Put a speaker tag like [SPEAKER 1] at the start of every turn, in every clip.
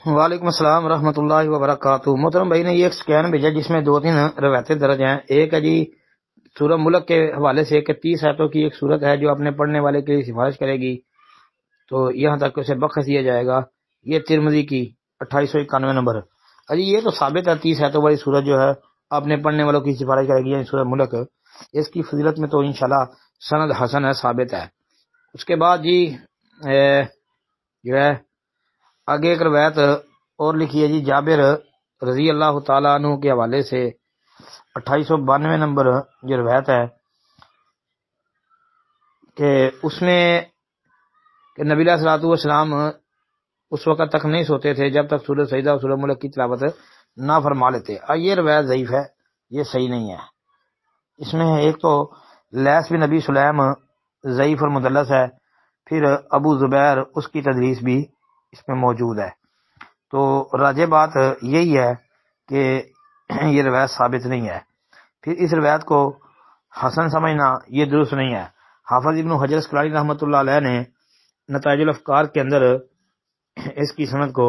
[SPEAKER 1] وعلیکم السلام ورحمۃ اللہ وبرکاتہ۔ محترم بھائی نے یہ ایک سکین بھیجا جس میں دو تین روایتیں درج ہیں۔ ایک ہے جی سورہ ملک کے حوالے سے کہ 30 آیتوں کی ایک صورت ہے جو اپنے پڑھنے والے کے لیے سفارش کرے گی تو یہاں تک اسے بخش دیا جائے گا۔ یہ ترمذی کی 2891 نمبر۔ اجی یہ تو ثابت ہے 30 آیتوں والی صورت جو ہے اپنے پڑھنے والوں کی سفارش کرے گی، یعنی سورہ ملک۔ اس کی فضیلت میں تو انشاءاللہ سند حسن ہے، ثابت ہے۔ اس کے بعد جی جو ہے آگے ایک روایت اور لکھی ہے جی جابر رضی اللہ تعالیٰ عنہ کے حوالے سے 2892 نمبر جو روایت ہے کہ اس میں کہ نبی علیہ الصلوۃ والسلام اس وقت تک نہیں سوتے تھے جب تک سورہ سجدہ اور سورہ ملک کی تلاوت نہ فرما لیتے۔ یہ روایت ضعیف ہے، یہ صحیح نہیں ہے۔ اس میں ایک تو لیث بن نبی سلیم ضعیف اور مدلس ہے، پھر ابو زبیر اس کی تدلیس بھی اس میں موجود ہے۔ تو راجح بات یہی ہے کہ یہ روایت ثابت نہیں ہے۔ پھر اس روایت کو حسن سمجھنا یہ درست نہیں ہے۔ حافظ ابن حجر اسقلانی رحمۃ اللہ علیہ نے نتائج الافکار کے اندر اس کی سند کو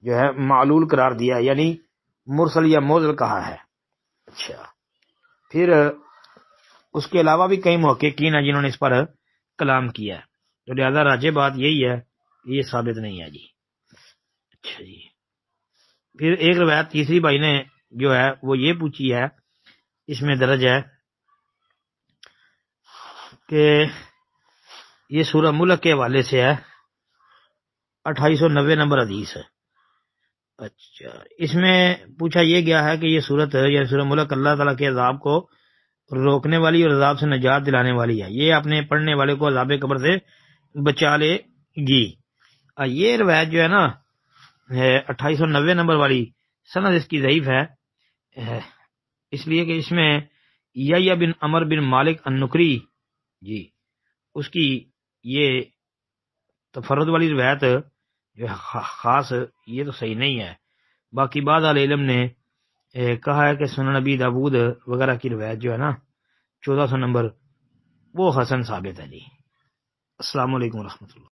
[SPEAKER 1] جو ہے معلول قرار دیا، یعنی مرسل یا موضل کہا ہے۔ اچھا، پھر اس کے علاوہ بھی کئی محققین ہیں جنہوں نے اس پر کلام کیا ہے، تو لہذا راجح بات یہی ہے کہ یہ ثابت نہیں ہے جی۔ اچھا جی، پھر ایک روایت تیسری بھائی نے جو ہے وہ یہ پوچھی ہے، اس میں درج ہے کہ یہ سورہ ملک کے حوالے سے ہے، 2890 نمبر حدیث ہے۔ اچھا، اس میں پوچھا یہ گیا ہے کہ یہ سورت یا سورہ ملک اللہ تعالیٰ کے عذاب کو روکنے والی اور عذاب سے نجات دلانے والی ہے، یہ اپنے پڑھنے والے کو عذاب قبر سے بچا لے گی۔ یہ روایت جو ہے نا 2890 نمبر والی سند اس کی ضعیف ہے، اس لیے کہ اس میں یا بن عمر بن مالک النکری جی اس کی یہ تفرد والی روایت جو خاص یہ تو صحیح نہیں ہے۔ باقی بعض اہل علم نے کہا ہے کہ سنن نبی داود وغیرہ کی روایت جو ہے نا 1400 نمبر وہ حسن ثابت ہے جی۔ السلام علیکم ورحمۃ اللہ۔